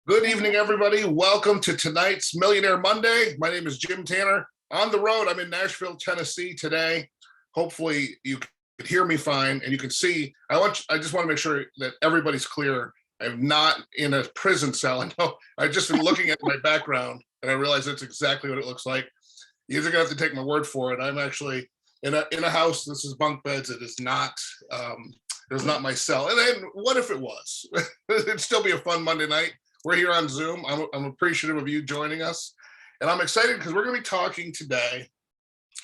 Good evening, everybody. Welcome to tonight's Millionaire Monday. My name is Jim Tanner. On the road, I'm in Nashville, Tennessee today. Hopefully you can hear me fine and you can see. I just want to make sure that everybody's clear. I'm not in a prison cell. I know I just been looking at my background and I realize that's exactly what it looks like. You're gonna have to take my word for it. I'm actually in a house. This is bunk beds. It is not my cell. And then what if it was? It'd still be a fun Monday night. We're here on Zoom. I'm appreciative of you joining us. And I'm excited because we're going to be talking today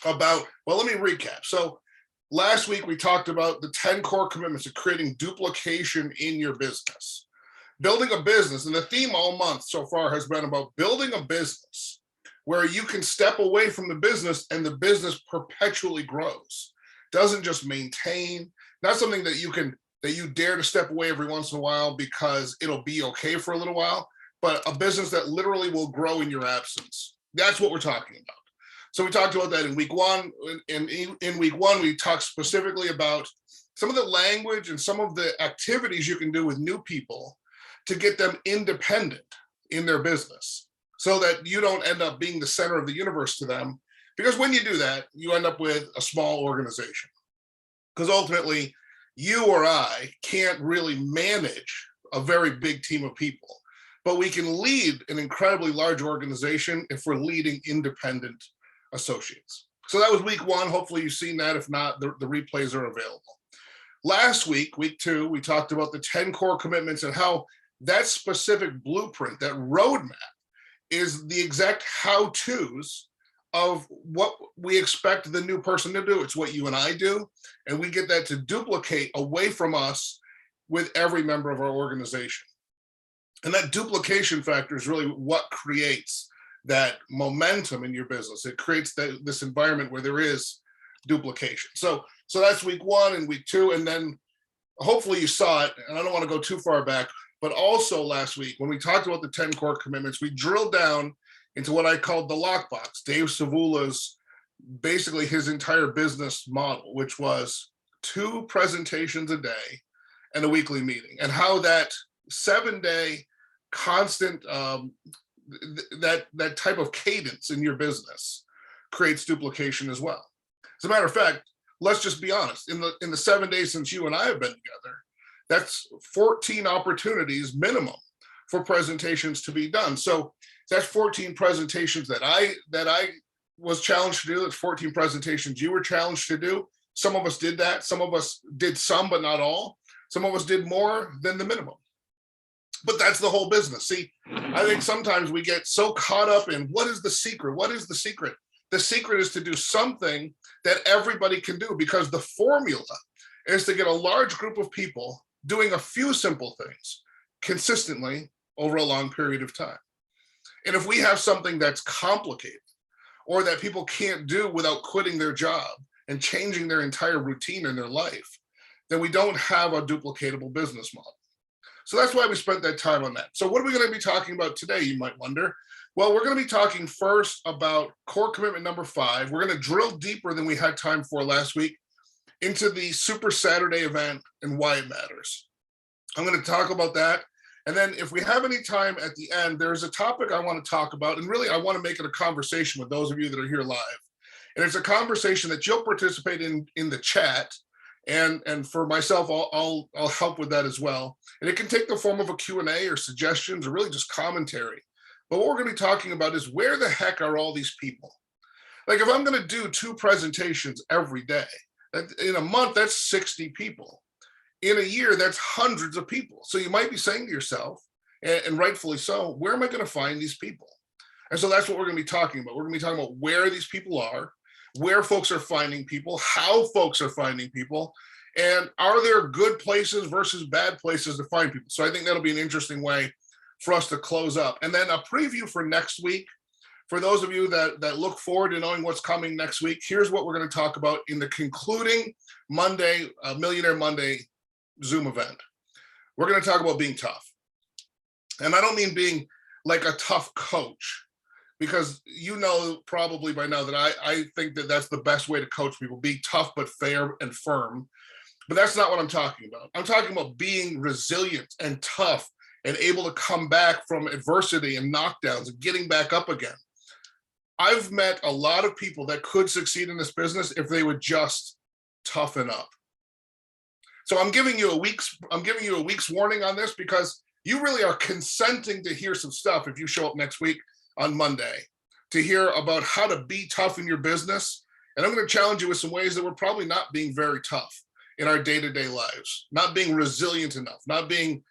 about, well, let me recap. So last week we talked about the 10 core commitments of creating duplication in your business. Building a business, and the theme all month so far has been about building a business where you can step away from the business and the business perpetually grows. Doesn't just maintain, not something that you dare to step away every once in a while because it'll be okay for a little while, but a business that literally will grow in your absence. That's what we're talking about. So we talked about that in week one. In week one, we talked specifically about some of the language and some of the activities you can do with new people to get them independent in their business so that you don't end up being the center of the universe to them. Because when you do that, you end up with a small organization. Because ultimately, you or I can't really manage a very big team of people, but we can lead an incredibly large organization if we're leading independent associates. So that was week one. Hopefully you've seen that. If not, the replays are available. Last week, week two, we talked about the 10 core commitments and how that specific blueprint, that roadmap, is the exact how-tos of what we expect the new person to do. It's what you and I do, and we get that to duplicate away from us with every member of our organization. And that duplication factor is really what creates that momentum in your business. It creates this environment where there is duplication. So that's week one and week two, and then hopefully you saw it, and I don't want to go too far back, but also last week when we talked about the 10 core commitments, we drilled down into what I called the lockbox, Dave Savula's, basically his entire business model, which was 2 presentations a day and a weekly meeting, and how that 7-day constant, that type of cadence in your business creates duplication as well. As a matter of fact, let's just be honest, in the 7 days since you and I have been together, that's 14 opportunities minimum for presentations to be done. So that's 14 presentations that I was challenged to do. That's 14 presentations you were challenged to do. Some of us did that. Some of us did some, but not all. Some of us did more than the minimum. But that's the whole business. See, I think sometimes we get so caught up in what is the secret? What is the secret? The secret is to do something that everybody can do, because the formula is to get a large group of people doing a few simple things consistently over a long period of time. And if we have something that's complicated or that people can't do without quitting their job and changing their entire routine in their life, then we don't have a duplicatable business model. So that's why we spent that time on that. So what are we going to be talking about today, you might wonder? Well, we're going to be talking first about core commitment number 5. We're going to drill deeper than we had time for last week into the Super Saturday event and why it matters. I'm going to talk about that. And then if we have any time at the end, there's a topic I want to talk about. And really, I want to make it a conversation with those of you that are here live. And it's a conversation that you'll participate in the chat. And for myself, I'll help with that as well. And it can take the form of a Q&A or suggestions or really just commentary. But what we're going to be talking about is, where the heck are all these people? Like, if I'm going to do 2 presentations every day, in a month, that's 60 people. In a year, that's hundreds of people. So you might be saying to yourself, and rightfully so, where am I going to find these people? And so that's what we're going to be talking about. We're going to be talking about where these people are, where folks are finding people, how folks are finding people, and are there good places versus bad places to find people? So I think that'll be an interesting way for us to close up. And then a preview for next week. For those of you that look forward to knowing what's coming next week, here's what we're going to talk about in the concluding Monday, Millionaire Monday Zoom event. We're going to talk about being tough. And I don't mean being like a tough coach, because you know probably by now that I think that that's the best way to coach people, be tough but fair and firm. But that's not what I'm talking about. I'm talking about being resilient and tough and able to come back from adversity and knockdowns and getting back up again. I've met a lot of people that could succeed in this business if they would just toughen up. So I'm giving you a week's warning on this, because you really are consenting to hear some stuff if you show up next week on Monday to hear about how to be tough in your business. And I'm going to challenge you with some ways that we're probably not being very tough in our day-to-day lives, not being resilient enough, not being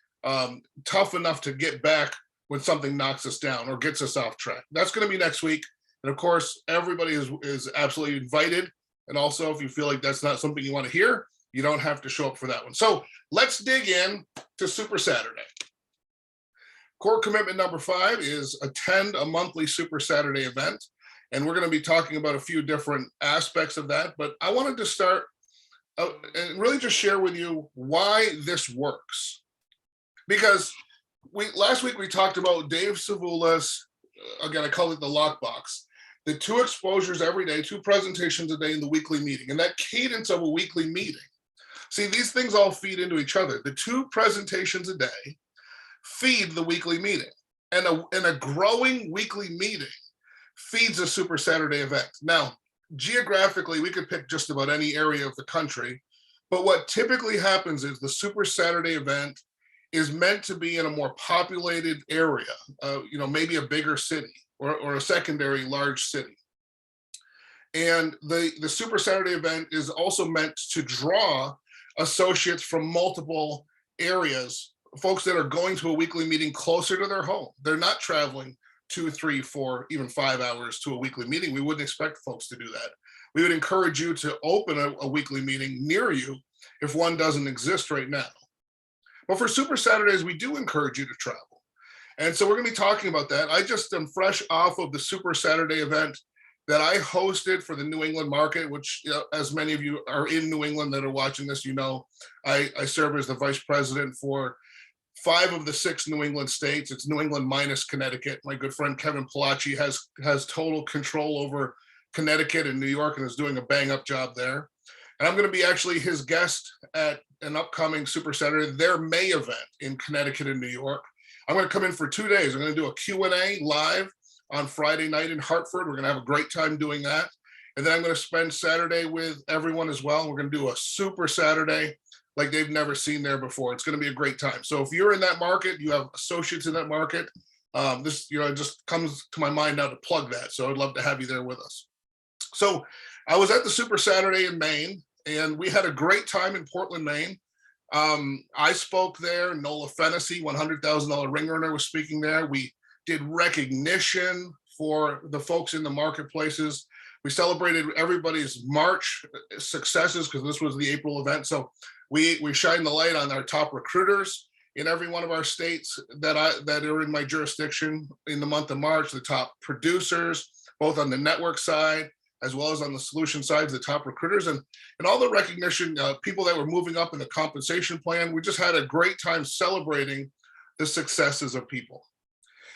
tough enough to get back when something knocks us down or gets us off track. That's going to be next week. And of course, everybody is absolutely invited. And also, if you feel like that's not something you want to hear, you don't have to show up for that one. So let's dig in to Super Saturday. Core commitment number 5 is attend a monthly Super Saturday event. And we're going to be talking about a few different aspects of that. But I wanted to start and really just share with you why this works. Because last week we talked about Dave Savula's, again, I call it the lockbox, the 2 exposures every day, 2 presentations a day in the weekly meeting, and that cadence of a weekly meeting. See, these things all feed into each other. The 2 presentations a day feed the weekly meeting, and a growing weekly meeting feeds a Super Saturday event. Now, geographically, we could pick just about any area of the country, but what typically happens is the Super Saturday event is meant to be in a more populated area, maybe a bigger city or a secondary large city. And the Super Saturday event is also meant to draw associates from multiple areas, folks that are going to a weekly meeting closer to their home. They're not traveling 2, 3, 4, even 5 hours to a weekly meeting. We wouldn't expect folks to do that. We would encourage you to open a weekly meeting near you if one doesn't exist right now. But for Super Saturdays, we do encourage you to travel. And so we're going to be talking about that. I just am fresh off of the Super Saturday event that I hosted for the New England market, which, as many of you are in New England that are watching this, I serve as the vice president for 5 of the 6 New England states. It's New England minus Connecticut. My good friend Kevin Palacci has total control over Connecticut and New York and is doing a bang-up job there. And I'm going to be actually his guest at an upcoming Super Saturday, their May event in Connecticut and New York. I'm going to come in for 2 days. I'm going to do a Q&A live on Friday night in Hartford. We're going to have a great time doing that. And then I'm going to spend Saturday with everyone as well. We're going to do a Super Saturday like they've never seen there before. It's going to be a great time. So if you're in that market, you have associates in that market, this just comes to my mind now to plug that. So I'd love to have you there with us. So I was at the Super Saturday in Maine, and we had a great time in Portland, Maine. I spoke there. Nola Fennessy, $100,000 ring earner, was speaking there. We did recognition for the folks in the marketplaces. We celebrated everybody's March successes because this was the April event. So we shined the light on our top recruiters in every one of our states that are in my jurisdiction in the month of March, the top producers, both on the network side as well as on the solution side, the top recruiters, and all the recognition, people that were moving up in the compensation plan. We just had a great time celebrating the successes of people.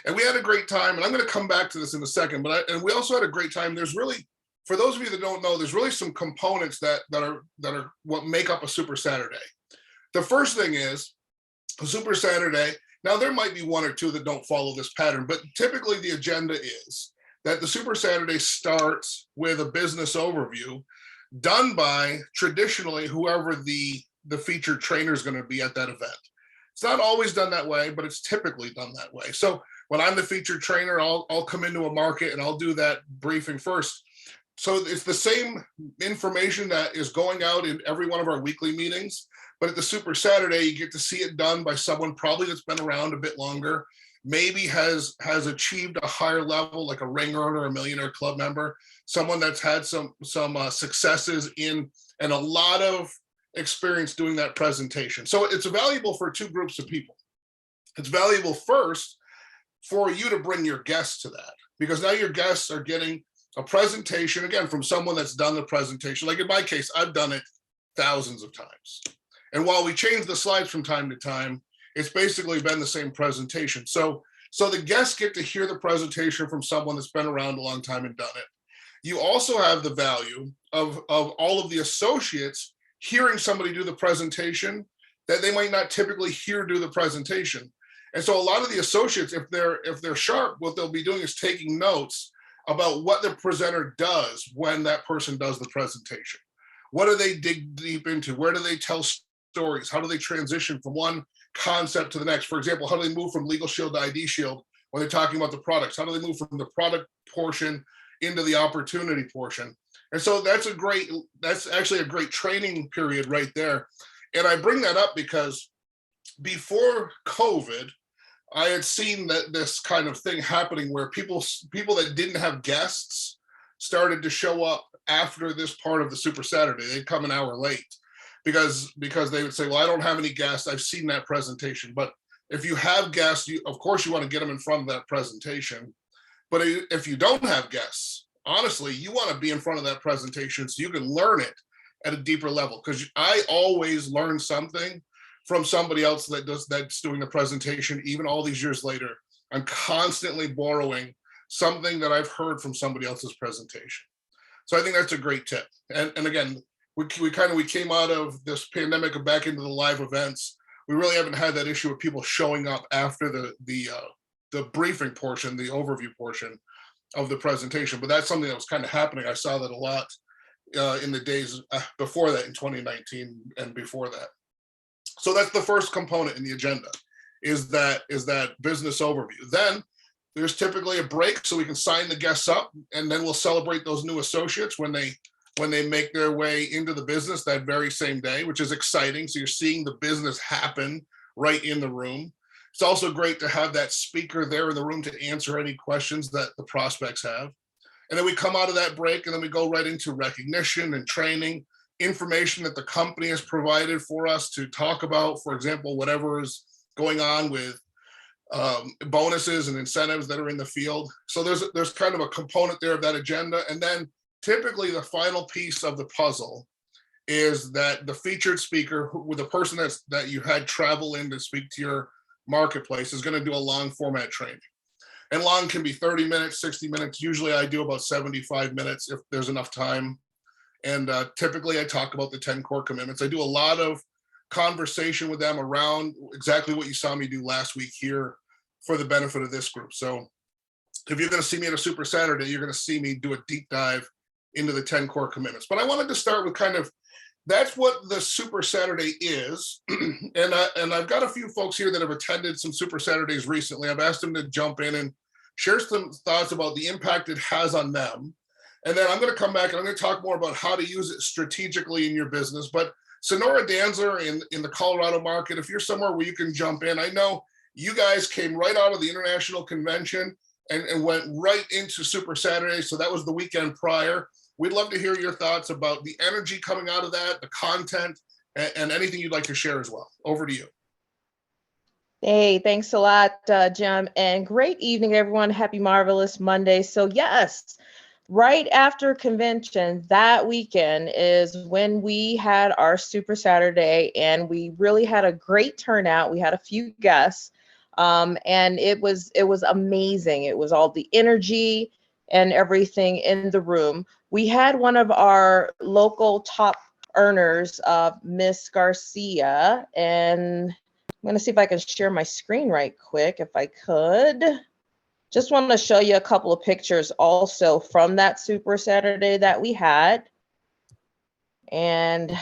And we had a great time, and I'm going to come back to this in a second, and we also had a great time. There's really, for those of you that don't know, there's really some components that are what make up a Super Saturday. The first thing is a Super Saturday. Now, there might be 1 or 2 that don't follow this pattern, but typically the agenda is that the Super Saturday starts with a business overview done by traditionally whoever the featured trainer is going to be at that event. It's not always done that way, but it's typically done that way. So when I'm the featured trainer, I'll come into a market and I'll do that briefing first. So it's the same information that is going out in every one of our weekly meetings, but at the Super Saturday, you get to see it done by someone probably that's been around a bit longer, maybe has achieved a higher level, like a ring earner, a Millionaire Club member, someone that's had some successes and a lot of experience doing that presentation. So it's valuable for 2 groups of people. It's valuable first for you to bring your guests to that, because now your guests are getting a presentation, again, from someone that's done the presentation. Like in my case, I've done it thousands of times. And while we change the slides from time to time, it's basically been the same presentation. So the guests get to hear the presentation from someone that's been around a long time and done it. You also have the value of all of the associates hearing somebody do the presentation that they might not typically hear do the presentation. And so a lot of the associates, if they're sharp, what they'll be doing is taking notes about what the presenter does when that person does the presentation. What do they dig deep into? Where do they tell stories? How do they transition from one concept to the next? For example, how do they move from Legal Shield to ID Shield when they're talking about the products? How do they move from the product portion into the opportunity portion? And so that's actually a great training period right there. And I bring that up because before COVID, I had seen that this kind of thing happening where people that didn't have guests started to show up after this part of the Super Saturday. They'd come an hour late because they would say, well, I don't have any guests. I've seen that presentation. But if you have guests, of course you want to get them in front of that presentation. But if you don't have guests, honestly, you want to be in front of that presentation so you can learn it at a deeper level. Because I always learn something from somebody else that's doing the presentation, even all these years later. I'm constantly borrowing something that I've heard from somebody else's presentation. So I think that's a great tip. And again, we came out of this pandemic and back into the live events. We really haven't had that issue of people showing up after the briefing portion, the overview portion of the presentation. But that's something that was kind of happening. I saw that a lot in the days before that, in 2019 and before that. So that's the first component in the agenda, is that business overview. Then there's typically a break so we can sign the guests up, and then we'll celebrate those new associates when they make their way into the business that very same day, which is exciting. So you're seeing the business happen right in the room. It's also great to have that speaker there in the room to answer any questions that the prospects have. And then we come out of that break, and then we go right into recognition and training, information that the company has provided for us to talk about, for example, whatever is going on with bonuses and incentives that are in the field. So there's kind of a component there of that agenda. And then typically the final piece of the puzzle is that the featured speaker, with the person that you had travel in to speak to your marketplace, is going to do a long format training. And long can be 30 minutes, 60 minutes. Usually I do about 75 minutes if there's enough time. And typically I talk about the 10 core commitments. I do a lot of conversation with them around exactly what you saw me do last week here for the benefit of this group. So if you're going to see me at a Super Saturday, you're going to see me do a deep dive into the 10 core commitments. But I wanted to start with that's what the Super Saturday is. And I've got a few folks here that have attended some Super Saturdays recently. I've asked them to jump in and share some thoughts about the impact it has on them. And then I'm going to come back and I'm going to talk more about how to use it strategically in your business. But Sonora Danzer in the Colorado market, if you're somewhere where you can jump in, I know you guys came right out of the international convention and went right into Super Saturday. So that was the weekend prior. We'd love to hear your thoughts about the energy coming out of that, the content, and anything you'd like to share as well. Over to you. Hey, thanks a lot, Jim, and great evening, everyone. Happy Marvelous Monday. So yes, right after convention that weekend is when we had our Super Saturday, and we really had a great turnout. We had a few guests, and it was amazing. It was all the energy and everything in the room. We had one of our local top earners, Miss Garcia, and I'm going to see if I can share my screen right quick, if I could. Just want to show you a couple of pictures also from that Super Saturday that we had. And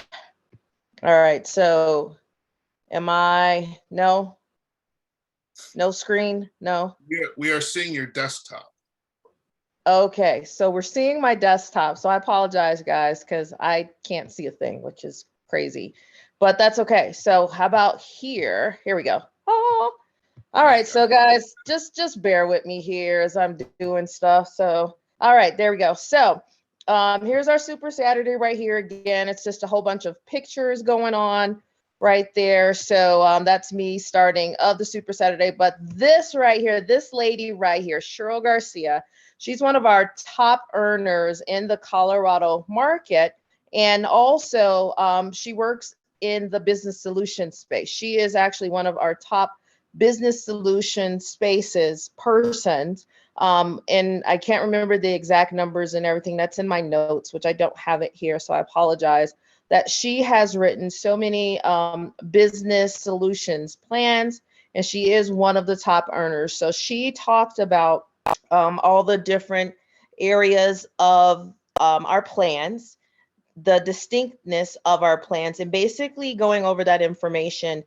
all right, so no screen? No? We are seeing your desktop. Okay, so we're seeing my desktop. So I apologize, guys, because I can't see a thing, which is crazy. But that's okay. So how about here? Here we go. Oh, all right. So guys, just bear with me here as I'm doing stuff. So, all right, there we go. So here's our Super Saturday right here. Again, it's just a whole bunch of pictures going on right there. So that's me starting of the Super Saturday. But this right here, this lady right here, Cheryl Garcia, she's one of our top earners in the Colorado market. And also she works in the business solution space. She is actually one of our top business solution spaces persons. And I can't remember the exact numbers and everything. That's in my notes, which I don't have it here. So I apologize. That she has written so many business solutions plans and she is one of the top earners. So she talked about all the different areas of our plans, the distinctness of our plans, and basically going over that information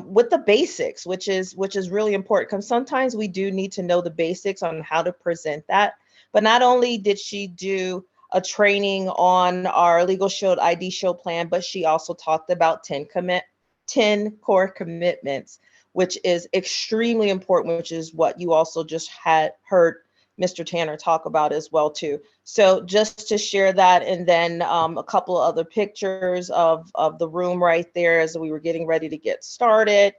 with the basics, which is really important, because sometimes we do need to know the basics on how to present that. But not only did she do a training on our Legal Shield ID Shield plan, but she also talked about 10 core commitments, which is extremely important, which is what you also just had heard Mr. Tanner talk about as well too. So just to share that, and then a couple of other pictures of the room right there as we were getting ready to get started.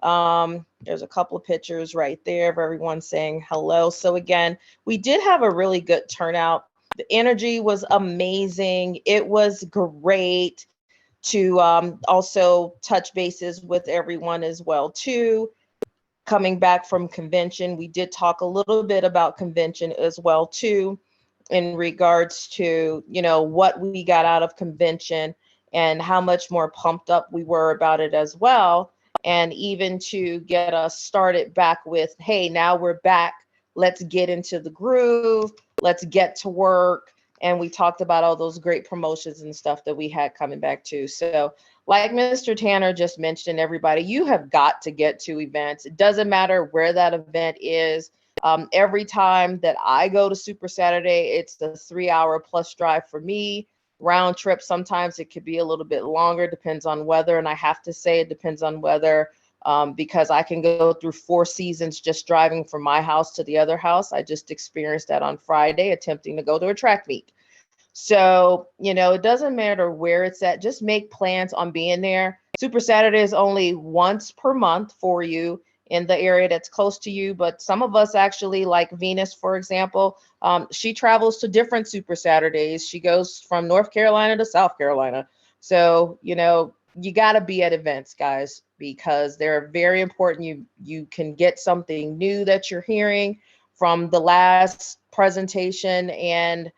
There's a couple of pictures right there of everyone saying hello. So again, we did have a really good turnout. The energy was amazing. It was great to also touch bases with everyone as well too. Coming back from convention, we did talk a little bit about convention as well too, in regards to, you know, what we got out of convention and how much more pumped up we were about it as well. And even to get us started back with, hey, now we're back. Let's get into the groove. Let's get to work. And we talked about all those great promotions and stuff that we had coming back too. So like Mr. Tanner just mentioned, everybody, you have got to get to events. It doesn't matter where that event is. Every time that I go to Super Saturday, it's a 3-hour plus drive for me. Round trip, sometimes it could be a little bit longer, depends on weather. And I have to say it depends on weather, because I can go through 4 seasons just driving from my house to the other house. I just experienced that on Friday, attempting to go to a track meet. So, you know, it doesn't matter where it's at, just make plans on being there. Super Saturday is only once per month for you in the area that's close to you. But some of us actually, like Venus, for example, she travels to different Super Saturdays. She goes from North Carolina to South Carolina. So, you know, you got to be at events, guys, because they're very important. You can get something new that you're hearing from the last presentation, and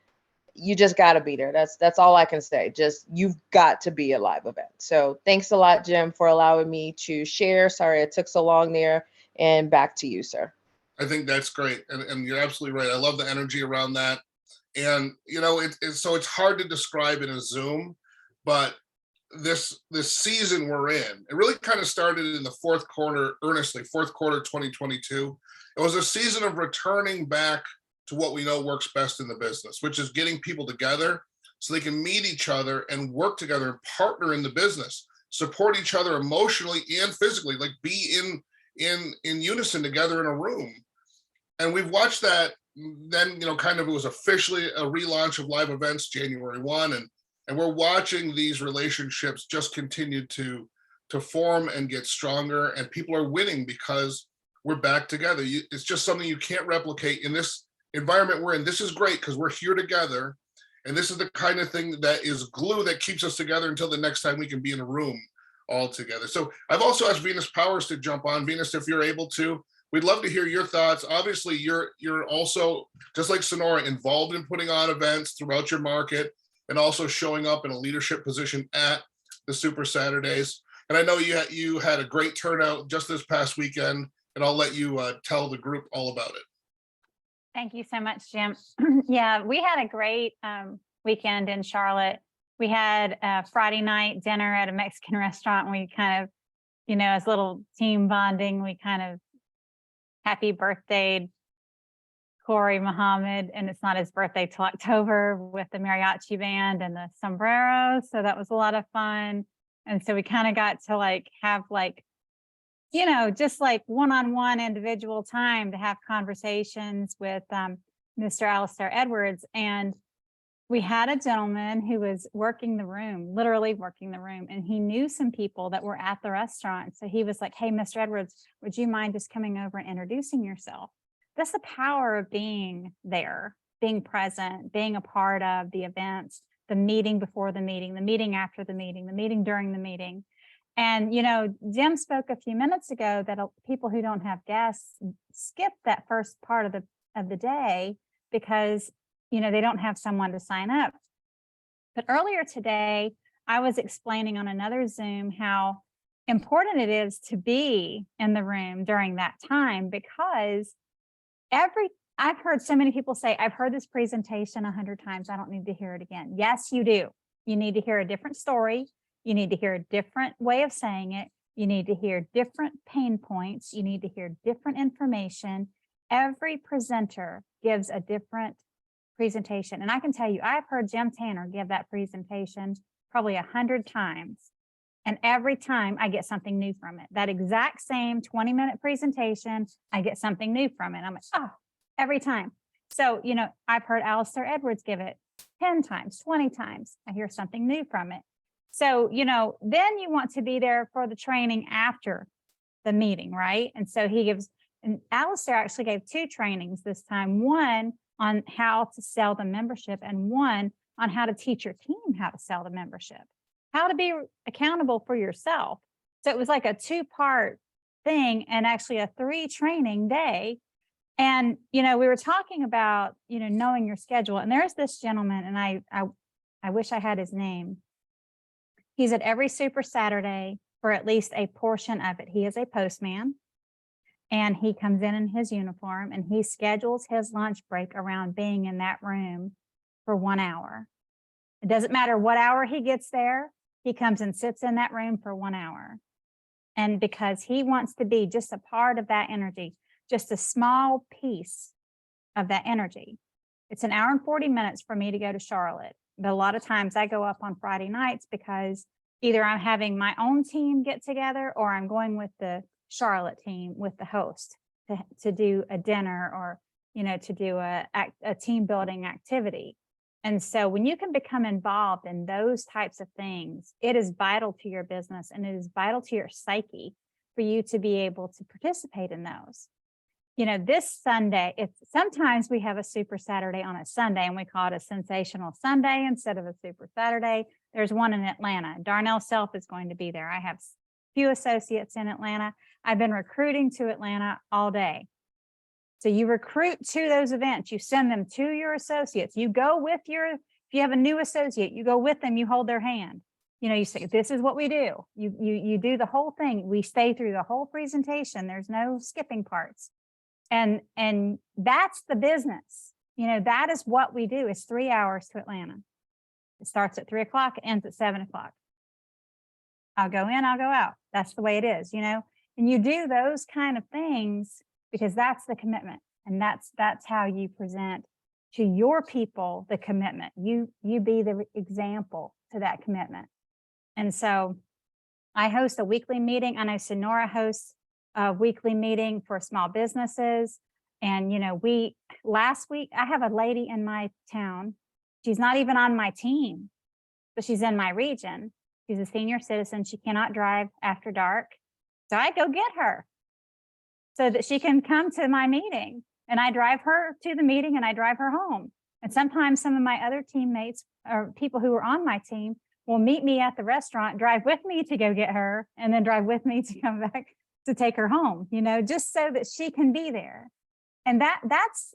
you just got to be there. That's all I can say. Just, you've got to be a live event. So thanks a lot, Jim, for allowing me to share. Sorry it took so long there, and back to you, sir. I think that's great. And you're absolutely right. I love the energy around that. And, you know, so it's hard to describe in a Zoom, but this season we're in, it really kind of started in the fourth quarter, earnestly, fourth quarter 2022. It was a season of returning back to what we know works best in the business, which is getting people together so they can meet each other and work together and partner in the business, support each other emotionally and physically, like be in unison together in a room. And we've watched that. Then, you know, kind of, it was officially a relaunch of live events January 1, and we're watching these relationships just continue to form and get stronger, and people are winning because we're back together. It's just something you can't replicate in this environment we're in. This is great because we're here together, and this is the kind of thing that is glue that keeps us together until the next time we can be in a room all together. So I've also asked Venus Powers to jump on. Venus, if you're able to, we'd love to hear your thoughts. Obviously, you're also, just like Sonora, involved in putting on events throughout your market and also showing up in a leadership position at the Super Saturdays. And I know you had a great turnout just this past weekend, and I'll let you tell the group all about it. Thank you so much, Jim. Yeah, we had a great weekend in Charlotte. We had a Friday night dinner at a Mexican restaurant, and we kind of, you know, as little team bonding, we kind of happy birthday Corey Muhammad, and it's not his birthday till October, with the mariachi band and the sombreros. So that was a lot of fun. And so we kind of got to like have like, you know, just like one-on-one individual time to have conversations with Mr. Alistair Edwards. And we had a gentleman who was working the room, literally working the room, and he knew some people that were at the restaurant. So he was like, hey, Mr. Edwards, would you mind just coming over and introducing yourself? That's the power of being there, being present, being a part of the events, the meeting before the meeting after the meeting during the meeting. And, you know, Jim spoke a few minutes ago that people who don't have guests skip that first part of the day because, you know, they don't have someone to sign up. But earlier today, I was explaining on another Zoom how important it is to be in the room during that time, because I've heard so many people say, I've heard this presentation 100 times. I don't need to hear it again. Yes, you do. You need to hear a different story. You need to hear a different way of saying it. You need to hear different pain points. You need to hear different information. Every presenter gives a different presentation. And I can tell you, I've heard Jim Tanner give that presentation probably 100 times. And every time I get something new from it. That exact same 20-minute presentation, I get something new from it. I'm like, oh, every time. So, you know, I've heard Alistair Edwards give it 10 times, 20 times. I hear something new from it. So, you know, then you want to be there for the training after the meeting, right? And so and Alistair actually gave 2 trainings this time, one on how to sell the membership and one on how to teach your team how to sell the membership, how to be accountable for yourself. So it was like a 2-part thing and actually a 3 training day. And, you know, we were talking about, you know, knowing your schedule. And there's this gentleman, and I wish I had his name. He's at every Super Saturday for at least a portion of it. He is a postman, and he comes in his uniform, and he schedules his lunch break around being in that room for 1 hour. It doesn't matter what hour he gets there. He comes and sits in that room for 1 hour. And because he wants to be just a part of that energy, just a small piece of that energy. It's 1 hour and 40 minutes for me to go to Charlotte. But a lot of times I go up on Friday nights because either I'm having my own team get together or I'm going with the Charlotte team with the host to do a dinner or, you know, to do a team building activity. And so when you can become involved in those types of things, it is vital to your business and it is vital to your psyche for you to be able to participate in those. You know, this Sunday, sometimes we have a Super Saturday on a Sunday and we call it a Sensational Sunday instead of a Super Saturday. There's one in Atlanta. Darnell Self is going to be there. I have few associates in Atlanta. I've been recruiting to Atlanta all day. So you recruit to those events, you send them to your associates. You go with if you have a new associate, you go with them, you hold their hand. You know, you say, this is what we do. You do the whole thing. We stay through the whole presentation. There's no skipping parts. And that's the business. You know, that is what we do. It's 3 hours to Atlanta. It starts at 3 o'clock, ends at 7 o'clock. I'll go in, I'll go out. That's the way it is, you know, and you do those kind of things because that's the commitment. And that's how you present to your people the commitment. You be the example to that commitment. And so I host a weekly meeting. I know Sonora hosts a weekly meeting for small businesses. And, you know, last week, I have a lady in my town. She's not even on my team, but she's in my region. She's a senior citizen. She cannot drive after dark. So I go get her so that she can come to my meeting, and I drive her to the meeting and I drive her home. And sometimes some of my other teammates or people who are on my team will meet me at the restaurant, drive with me to go get her, and then drive with me to come back to take her home, you know, just so that she can be there. And that's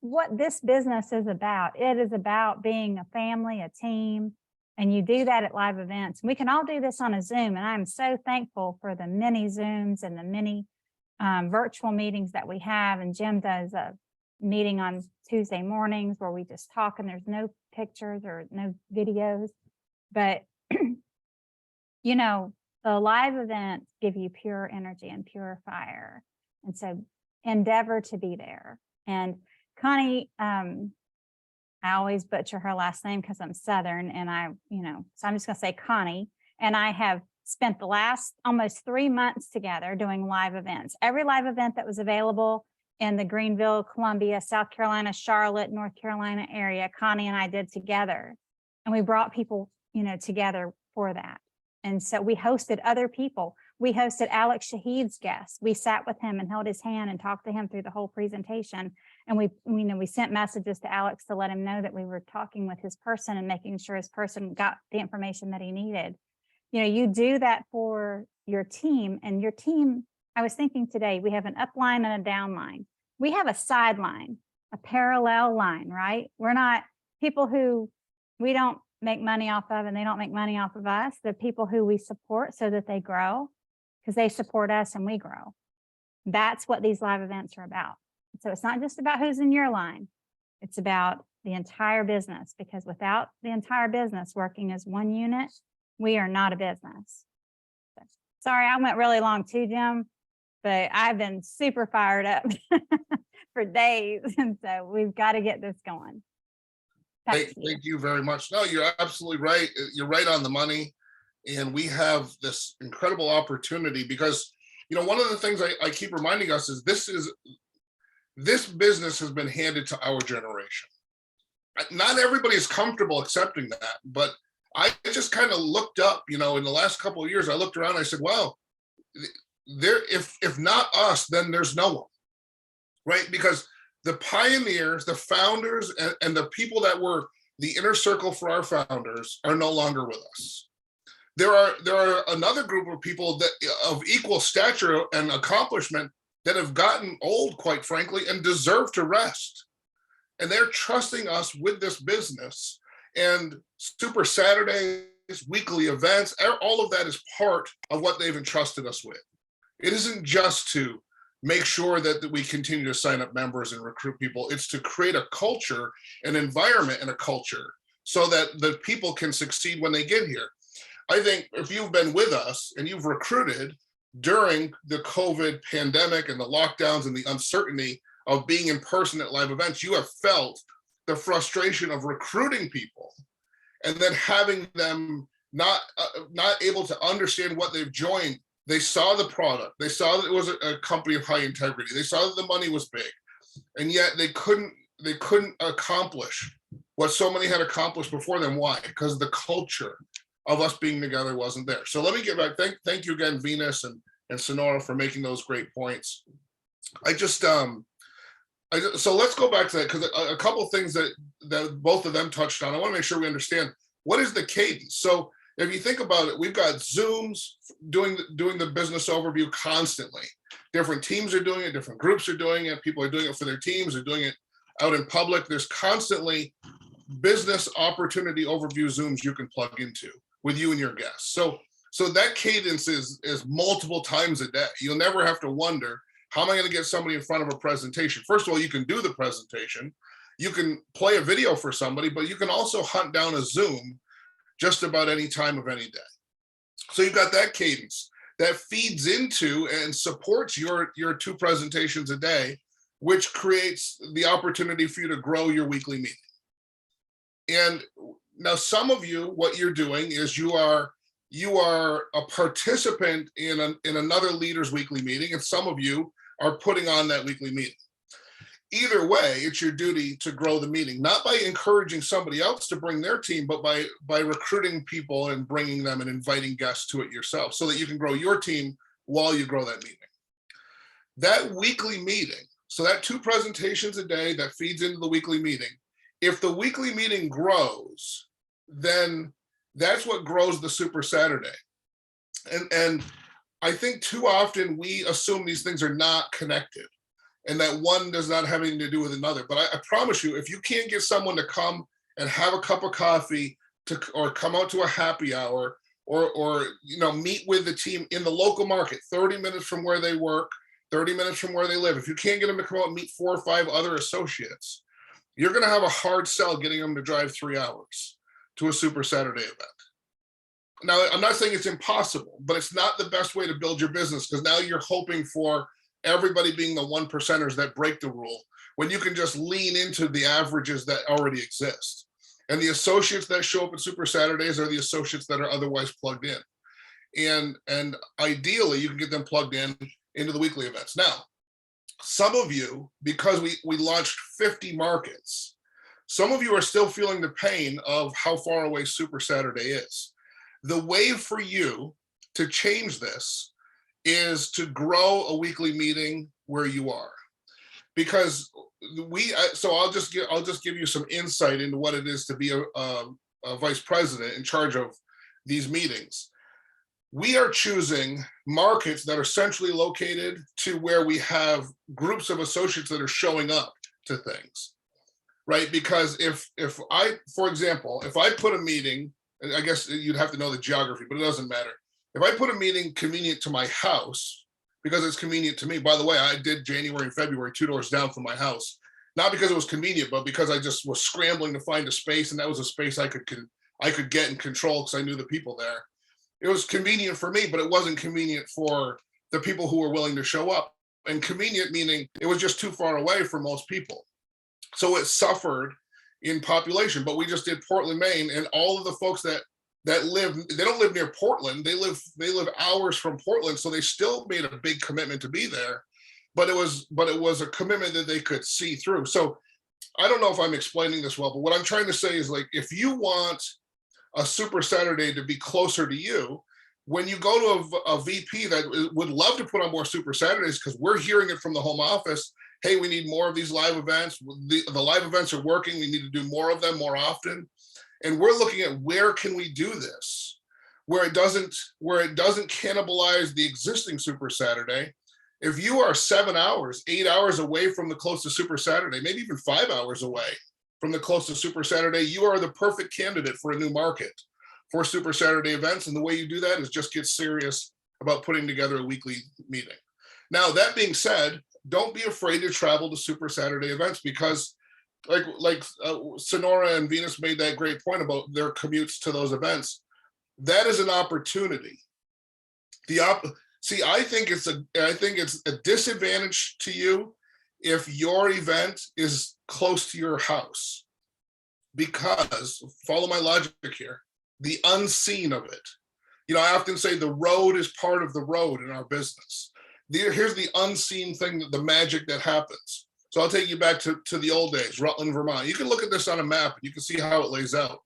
what this business is about. It is about being a family, a team, and you do that at live events. We can all do this on a Zoom, and I'm so thankful for the many Zooms and the many virtual meetings that we have. And Jim does a meeting on Tuesday mornings where we just talk and there's no pictures or no videos. But, you know, the live events give you pure energy and pure fire. And so endeavor to be there. And Connie, I always butcher her last name because I'm Southern and so I'm just going to say Connie. And I have spent the last almost 3 months together doing live events. Every live event that was available in the Greenville, Columbia, South Carolina, Charlotte, North Carolina area, Connie and I did together. And we brought people, you know, together for that. And so we hosted other people. We hosted Alex Shahid's guest. We sat with him and held his hand and talked to him through the whole presentation. And we sent messages to Alex to let him know that we were talking with his person and making sure his person got the information that he needed. You know, you do that for your team, and your team, I was thinking today, we have an up line and a down line. We have a sideline, a parallel line, right? We're not people who, we don't make money off of and they don't make money off of us. They're people who we support so that they grow, because they support us and we grow. That's what these live events are about. So it's not just about who's in your line. It's about the entire business, because without the entire business working as one unit, we are not a business. So, sorry, I went really long too, Jim, but I've been super fired up for days. And so we've got to get this going. Thank you very much. No, you're absolutely right. You're right on the money. And we have this incredible opportunity because, one of the things I keep reminding us is this business has been handed to our generation. Not everybody is comfortable accepting that, but I just kind of looked up, in the last couple of years, I looked around, I said, wow, if not us, then there's no one, right? Because the pioneers, the founders, and the people that were the inner circle for our founders are no longer with us. There are another group of people that of equal stature and accomplishment that have gotten old, quite frankly, and deserve to rest. And they're trusting us with this business. And Super Saturdays, weekly events, all of that is part of what they've entrusted us with. It isn't just to make sure that we continue to sign up members and recruit people. It's to create a culture, an environment, and a culture so that the people can succeed when they get here. I think if you've been with us and you've recruited during the COVID pandemic and the lockdowns and the uncertainty of being in person at live events, you have felt the frustration of recruiting people and then having them not able to understand what they've joined. They saw the product, they saw that it was a company of high integrity, they saw that the money was big, and yet they couldn't accomplish what so many had accomplished before them. Why? Because the culture of us being together wasn't there. So let me get back. Thank you again, Venus and Sonora, for making those great points. So let's go back to that, because a couple of things that both of them touched on, I want to make sure we understand what is the cadence. So if you think about it, we've got Zooms doing the business overview constantly. Different teams are doing it, different groups are doing it, people are doing it for their teams, they're doing it out in public. There's constantly business opportunity overview Zooms you can plug into with you and your guests. So that cadence is multiple times a day. You'll never have to wonder, how am I going to get somebody in front of a presentation? First of all, you can do the presentation, you can play a video for somebody, but you can also hunt down a Zoom just about any time of any day. So you've got that cadence that feeds into and supports your 2 presentations a day, which creates the opportunity for you to grow your weekly meeting. And now some of you, what you're doing is you are a participant in another leader's weekly meeting, and some of you are putting on that weekly meeting. Either way, it's your duty to grow the meeting, not by encouraging somebody else to bring their team, but by recruiting people and bringing them and inviting guests to it yourself so that you can grow your team while you grow that meeting. That weekly meeting, so that 2 presentations a day that feeds into the weekly meeting, if the weekly meeting grows, then that's what grows the Super Saturday. And I think too often we assume these things are not connected and that one does not have anything to do with another. But I promise you, if you can't get someone to come and have a cup of coffee or come out to a happy hour or meet with the team in the local market, 30 minutes from where they work, 30 minutes from where they live, if you can't get them to come out and meet 4 or 5 other associates, you're going to have a hard sell getting them to drive 3 hours to a Super Saturday event. Now, I'm not saying it's impossible, but it's not the best way to build your business, because now you're hoping for everybody being the 1%ers that break the rule, when you can just lean into the averages that already exist. And the associates that show up at Super Saturdays are the associates that are otherwise plugged in. And ideally, you can get them plugged into the weekly events. Now, some of you, because we launched 50 markets, some of you are still feeling the pain of how far away Super Saturday is. The way for you to change this is to grow a weekly meeting where you are, because I'll just give you some insight into what it is to be a vice president in charge of these meetings. We are choosing markets that are centrally located to where we have groups of associates that are showing up to things, right? Because if I, for example, if I put a meeting, I guess you'd have to know the geography, but it doesn't matter. If I put a meeting convenient to my house, because it's convenient to me, by the way, I did January and February 2 doors down from my house, not because it was convenient, but because I just was scrambling to find a space, and that was a space I could get and control because I knew the people there. It was convenient for me, but it wasn't convenient for the people who were willing to show up. And convenient meaning it was just too far away for most people. So it suffered in population. But we just did Portland, Maine, and all of the folks that live, they don't live near Portland. They live hours from Portland, so they still made a big commitment to be there. But it was a commitment that they could see through. So I don't know if I'm explaining this well, but what I'm trying to say is, like, if you want a Super Saturday to be closer to you, when you go to a VP that would love to put on more Super Saturdays, because we're hearing it from the home office, hey, we need more of these live events. The live events are working. We need to do more of them more often. And we're looking at where can we do this, where it doesn't cannibalize the existing Super Saturday. If you are 7 hours, 8 hours away from the closest Super Saturday, maybe even 5 hours away from the closest Super Saturday, you are the perfect candidate for a new market for Super Saturday events. And the way you do that is just get serious about putting together a weekly meeting. Now, that being said, don't be afraid to travel to Super Saturday events, because like Sonora and Venus made that great point about their commutes to those events. That is an opportunity. See, I think it's a disadvantage to you if your event is close to your house, because, follow my logic here, the unseen of it. You know, I often say the road is part of the road in our business. Here's the unseen thing, the magic that happens. So I'll take you back to the old days, Rutland, Vermont. You can look at this on a map and you can see how it lays out.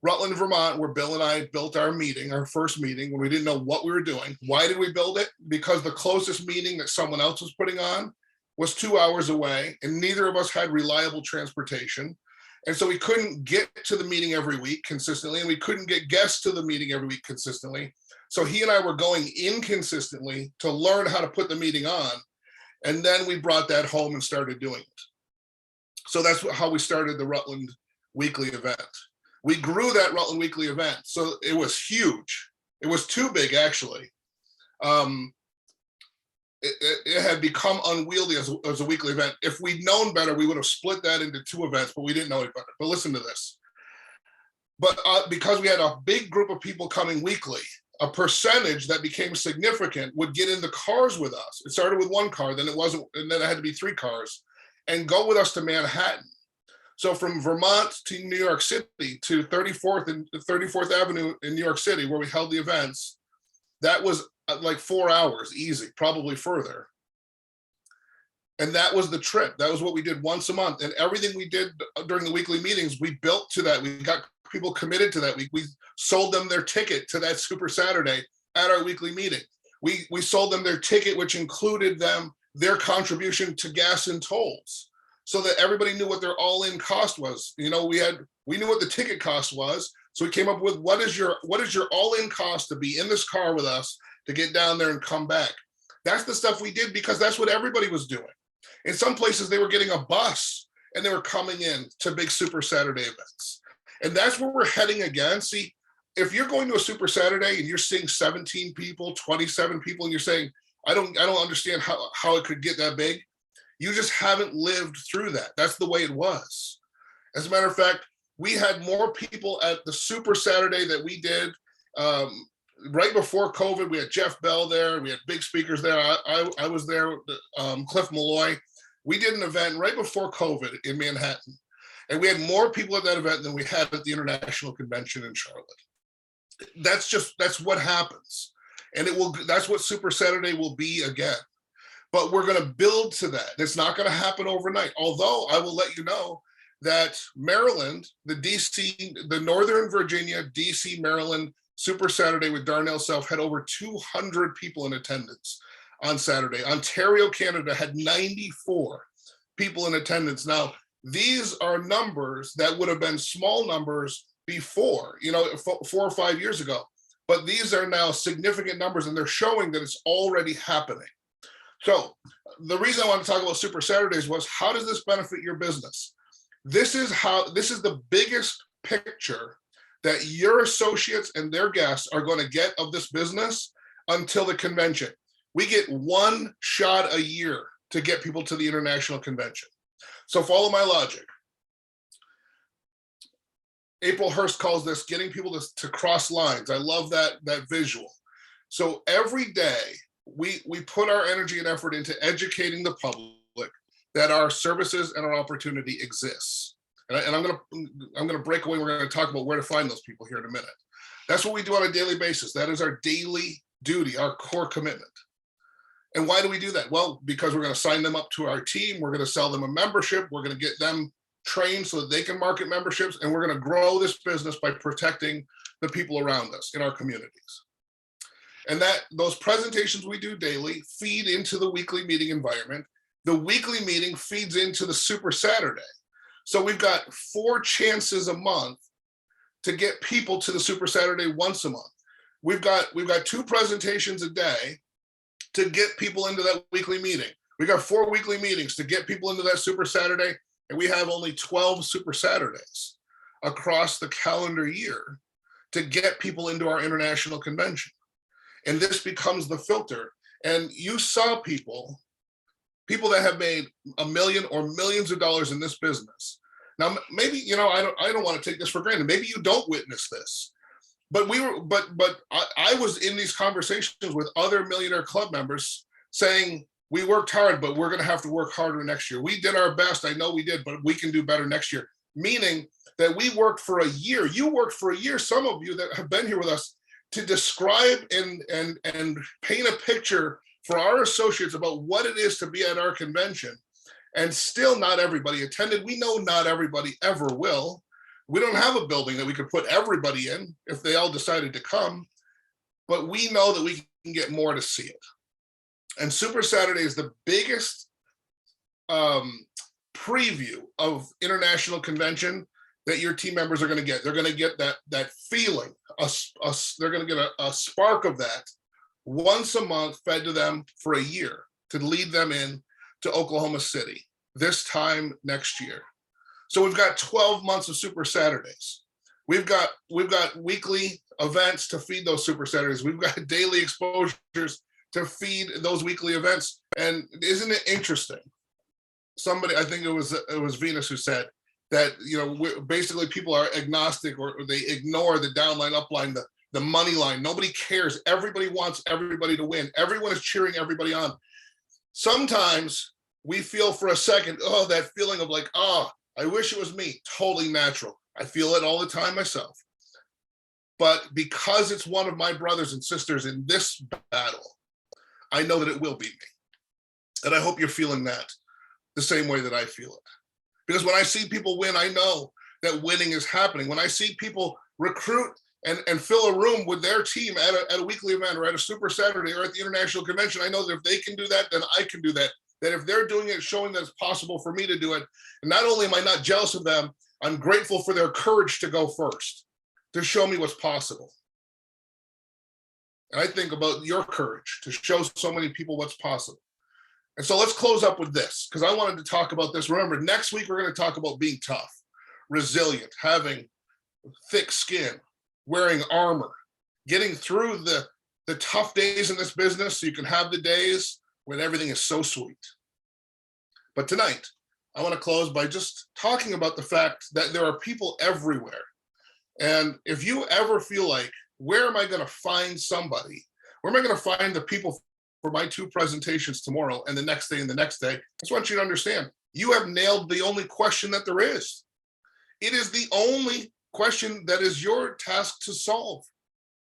Rutland, Vermont, where Bill and I built our first meeting, when we didn't know what we were doing. Why did we build it? Because the closest meeting that someone else was putting on was 2 hours away, and neither of us had reliable transportation. And so we couldn't get to the meeting every week consistently, and we couldn't get guests to the meeting every week consistently. So he and I were going inconsistently to learn how to put the meeting on. And then we brought that home and started doing it. So that's how we started the Rutland Weekly event. We grew that Rutland Weekly event. So it was huge. It was too big, actually. It had become unwieldy as a weekly event. If we'd known better, we would have split that into 2 events, but we didn't know it better. But listen to this. But because we had a big group of people coming weekly, a percentage that became significant would get in the cars with us. It started with 1 car, then it wasn't, and then it had to be 3 cars, and go with us to Manhattan. So from Vermont to New York City to 34th Avenue in New York City, where we held the events, that was like 4 hours easy, probably further. And that was the trip. That was what we did once a month. And everything we did during the weekly meetings, we built to that. We got people committed to that week. We sold them their ticket to that Super Saturday at our weekly meeting. We sold them their ticket, which included their contribution to gas and tolls, so that everybody knew what their all-in cost was. You know, we knew what the ticket cost was. So we came up with what is your all-in cost to be in this car with us to get down there and come back. That's the stuff we did, because that's what everybody was doing. In some places, they were getting a bus and they were coming in to big Super Saturday events. And that's where we're heading again. See, if you're going to a Super Saturday and you're seeing 17 people, 27 people, and you're saying, I don't understand how it could get that big, you just haven't lived through that. That's the way it was. As a matter of fact, we had more people at the Super Saturday that we did right before COVID. We had Jeff Bell there. We had big speakers there. I was there, Cliff Malloy. We did an event right before COVID in Manhattan. And we had more people at that event than we had at the International Convention in Charlotte. That's what happens. And that's what Super Saturday will be again. But we're going to build to that. It's not going to happen overnight. Although I will let you know that Maryland, the Northern Virginia, DC, Maryland Super Saturday with Darnell Self had over 200 people in attendance on Saturday. Ontario, Canada had 94 people in attendance. Now, these are numbers that would have been small numbers before, 4 or 5 years ago. But these are now significant numbers, and they're showing that it's already happening. So the reason I want to talk about Super Saturdays was, how does this benefit your business? this is the biggest picture that your associates and their guests are going to get of this business until the convention. We get one shot a year to get people to the international convention. So follow my logic. April Hurst calls this getting people to cross lines. I love that visual. So every day we put our energy and effort into educating the public that our services and our opportunity exists. And I'm gonna break away. We're gonna talk about where to find those people here in a minute. That's what we do on a daily basis. That is our daily duty, our core commitment. And why do we do that? Well, because we're gonna sign them up to our team. We're gonna sell them a membership. We're gonna get them trained so that they can market memberships. And we're gonna grow this business by protecting the people around us in our communities. And those presentations we do daily feed into the weekly meeting environment. The weekly meeting feeds into the Super Saturday. So we've got 4 chances a month to get people to the Super Saturday once a month. We've got 2 presentations a day to get people into that weekly meeting. We got 4 weekly meetings to get people into that Super Saturday, and we have only 12 Super Saturdays across the calendar year to get people into our international convention. And this becomes the filter. And you saw people that have made $1 million or millions of dollars in this business. Now, maybe, I don't want to take this for granted. Maybe you don't witness this, but I was in these conversations with other Millionaire Club members saying, we worked hard, but we're going to have to work harder next year. We did our best. I know we did, but we can do better next year. Meaning that we worked for a year. You worked for a year. Some of you that have been here with us to describe and paint a picture for our associates about what it is to be at our convention. And still not everybody attended. We know not everybody ever will. We don't have a building that we could put everybody in if they all decided to come, but we know that we can get more to see it. And Super Saturday is the biggest preview of international convention that your team members are going to get. They're going to get that feeling. They're going to get a spark of that once a month fed to them for a year to lead them in to Oklahoma City this time next year. So we've got 12 months of Super Saturdays. We've got weekly events to feed those Super Saturdays. We've got daily exposures to feed those weekly events. And isn't it interesting? Somebody, I think it was Venus who said that, basically people are agnostic or they ignore the downline, upline, the money line. Nobody cares. Everybody wants everybody to win. Everyone is cheering everybody on. Sometimes we feel for a second, that feeling of like, I wish it was me. Totally natural. I feel it all the time myself. But because it's one of my brothers and sisters in this battle, I know that it will be me. And I hope you're feeling that the same way that I feel it. Because when I see people win, I know that winning is happening. When I see people recruit and fill a room with their team at a weekly event or at a Super Saturday or at the International Convention, I know that if they can do that, then I can do that. That if they're doing it, showing that it's possible for me to do it. And not only am I not jealous of them, I'm grateful for their courage to go first, to show me what's possible. And I think about your courage to show so many people what's possible. And so let's close up with this, because I wanted to talk about this. Remember, next week, we're going to talk about being tough, resilient, having thick skin, wearing armor, getting through the tough days in this business so you can have the days when everything is so sweet. But tonight, I want to close by just talking about the fact that there are people everywhere. And if you ever feel like, where am I going to find somebody? Where am I going to find the people for my 2 presentations tomorrow and the next day and the next day? I just want you to understand, you have nailed the only question that there is. It is the only question that is your task to solve.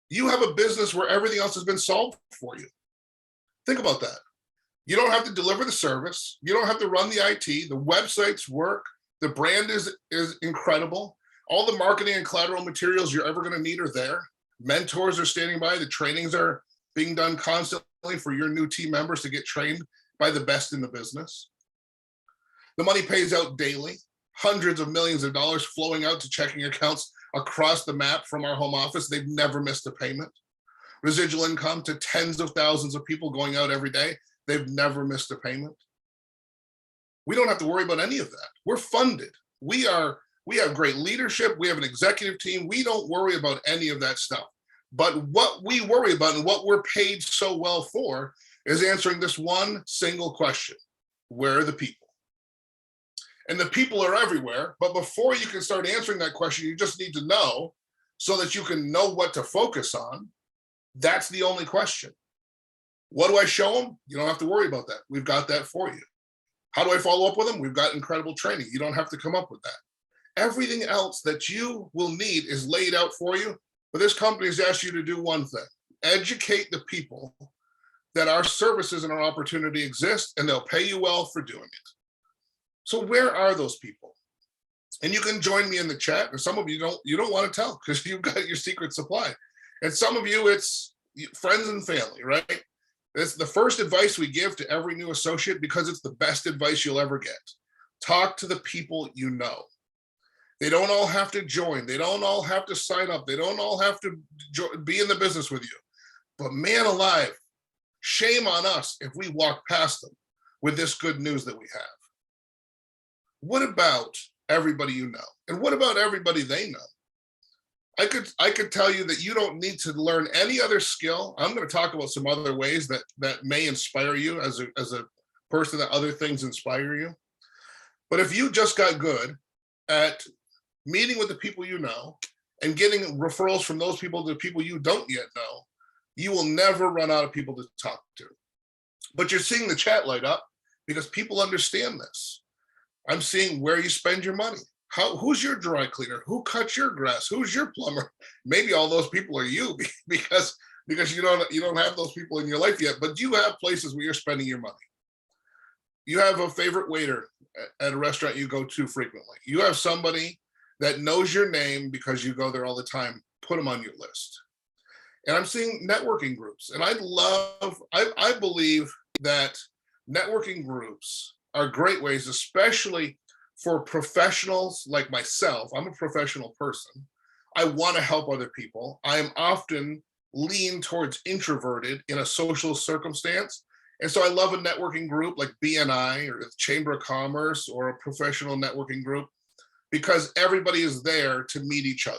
You have a business where everything else has been solved for you. Think about that. You don't have to deliver the service. You don't have to run the IT. The websites work. The brand is incredible. All the marketing and collateral materials you're ever going to need are there. Mentors are standing by. The trainings are being done constantly for your new team members to get trained by the best in the business. The money pays out daily. Hundreds of millions of dollars flowing out to checking accounts across the map from our home office. They've never missed a payment. Residual income to tens of thousands of people going out every day. They've never missed a payment. We don't have to worry about any of that. We're funded. We have great leadership. We have an executive team. We don't worry about any of that stuff. But what we worry about and what we're paid so well for is answering this one single question: where are the people? And the people are everywhere. But before you can start answering that question, you just need to know, so that you can know what to focus on. That's the only question. What do I show them? You don't have to worry about that. We've got that for you. How do I follow up with them? We've got incredible training. You don't have to come up with that. Everything else that you will need is laid out for you. But this company has asked you to do one thing: educate the people that our services and our opportunity exist, and they'll pay you well for doing it. So where are those people? And you can join me in the chat. And some of you don't want to tell because you've got your secret supply. And some of you, it's friends and family, right? It's the first advice we give to every new associate because it's the best advice you'll ever get. Talk to the people you know. They don't all have to join. They don't all have to sign up. They don't all have to be in the business with you. But man alive, shame on us if we walk past them with this good news that we have. What about everybody you know? And what about everybody they know? I could tell you that you don't need to learn any other skill. I'm going to talk about some other ways that may inspire you as a person, that other things inspire you. But if you just got good at meeting with the people you know and getting referrals from those people to people you don't yet know, you will never run out of people to talk to. But you're seeing the chat light up because people understand this. I'm seeing where you spend your money. Who's your dry cleaner? Who cuts your grass? Who's your plumber? Maybe all those people are you because you don't have those people in your life yet, but you have places where you're spending your money. You have a favorite waiter at a restaurant you go to frequently. You have somebody that knows your name because you go there all the time. Put them on your list. And I'm seeing networking groups. And I believe that networking groups are great ways, especially for professionals like myself. I'm a professional person. I want to help other people. I am often lean towards introverted in a social circumstance. And so I love a networking group like BNI or the Chamber of Commerce or a professional networking group, because everybody is there to meet each other.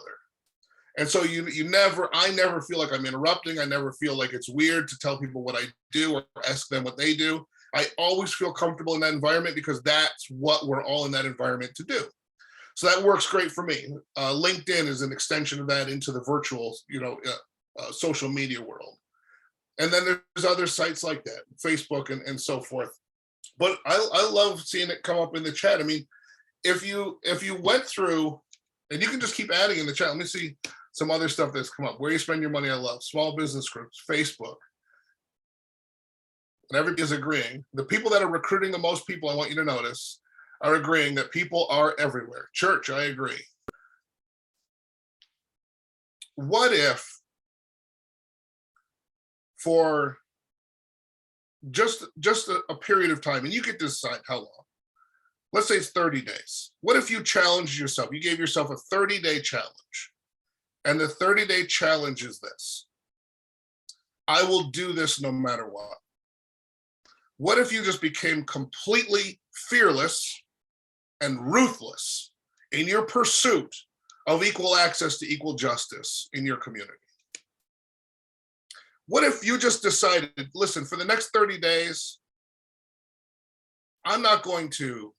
And so I never feel like I'm interrupting. I never feel like it's weird to tell people what I do or ask them what they do. I always feel comfortable in that environment because that's what we're all in that environment to do. So that works great for me. LinkedIn is an extension of that into the virtual, social media world. And then there's other sites like that, Facebook and so forth. But I love seeing it come up in the chat. I mean, if you went through, and you can just keep adding in the chat. Let me see some other stuff that's come up. Where you spend your money, I love. Small business groups, Facebook. And everybody is agreeing. The people that are recruiting the most people, I want you to notice, are agreeing that people are everywhere. Church, I agree. What if for just a period of time, and you get to decide how long, let's say it's 30 days. What if you challenged yourself? You gave yourself a 30-day challenge. And the 30-day challenge is this: I will do this no matter what. What if you just became completely fearless and ruthless in your pursuit of equal access to equal justice in your community? What if you just decided, listen, for the next 30 days, I'm not going to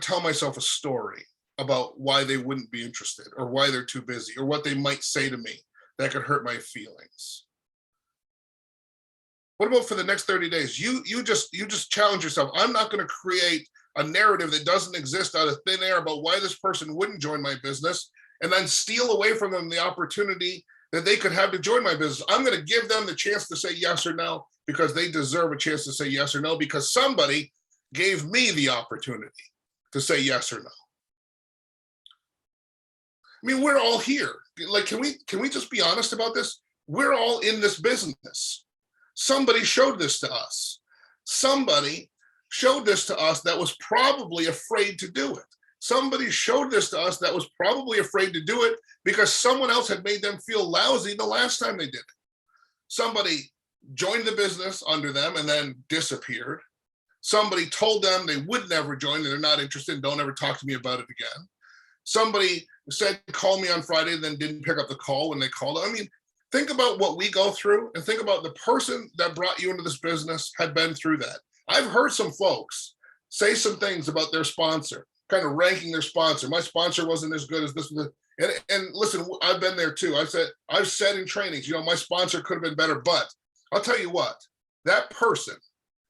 tell myself a story about why they wouldn't be interested or why they're too busy or what they might say to me that could hurt my feelings. What about for the next 30 days? You just challenge yourself. I'm not going to create a narrative that doesn't exist out of thin air about why this person wouldn't join my business and then steal away from them the opportunity that they could have to join my business. I'm going to give them the chance to say yes or no because they deserve a chance to say yes or no because somebody gave me the opportunity to say yes or no. I mean, we're all here. Like, can we just be honest about this? We're all in this business. Somebody showed this to us. Somebody showed this to us that was probably afraid to do it. Somebody showed this to us that was probably afraid to do it because someone else had made them feel lousy the last time they did it. Somebody joined the business under them and then disappeared. Somebody told them they would never join and they're not interested. Don't ever talk to me about it again. Somebody said, call me on Friday, then didn't pick up the call when they called. I mean, think about what we go through and think about the person that brought you into this business had been through that. I've heard some folks say some things about their sponsor, kind of ranking their sponsor. My sponsor wasn't as good as this. And listen, I've been there too. I've said in trainings, you know, my sponsor could have been better, but I'll tell you what, that person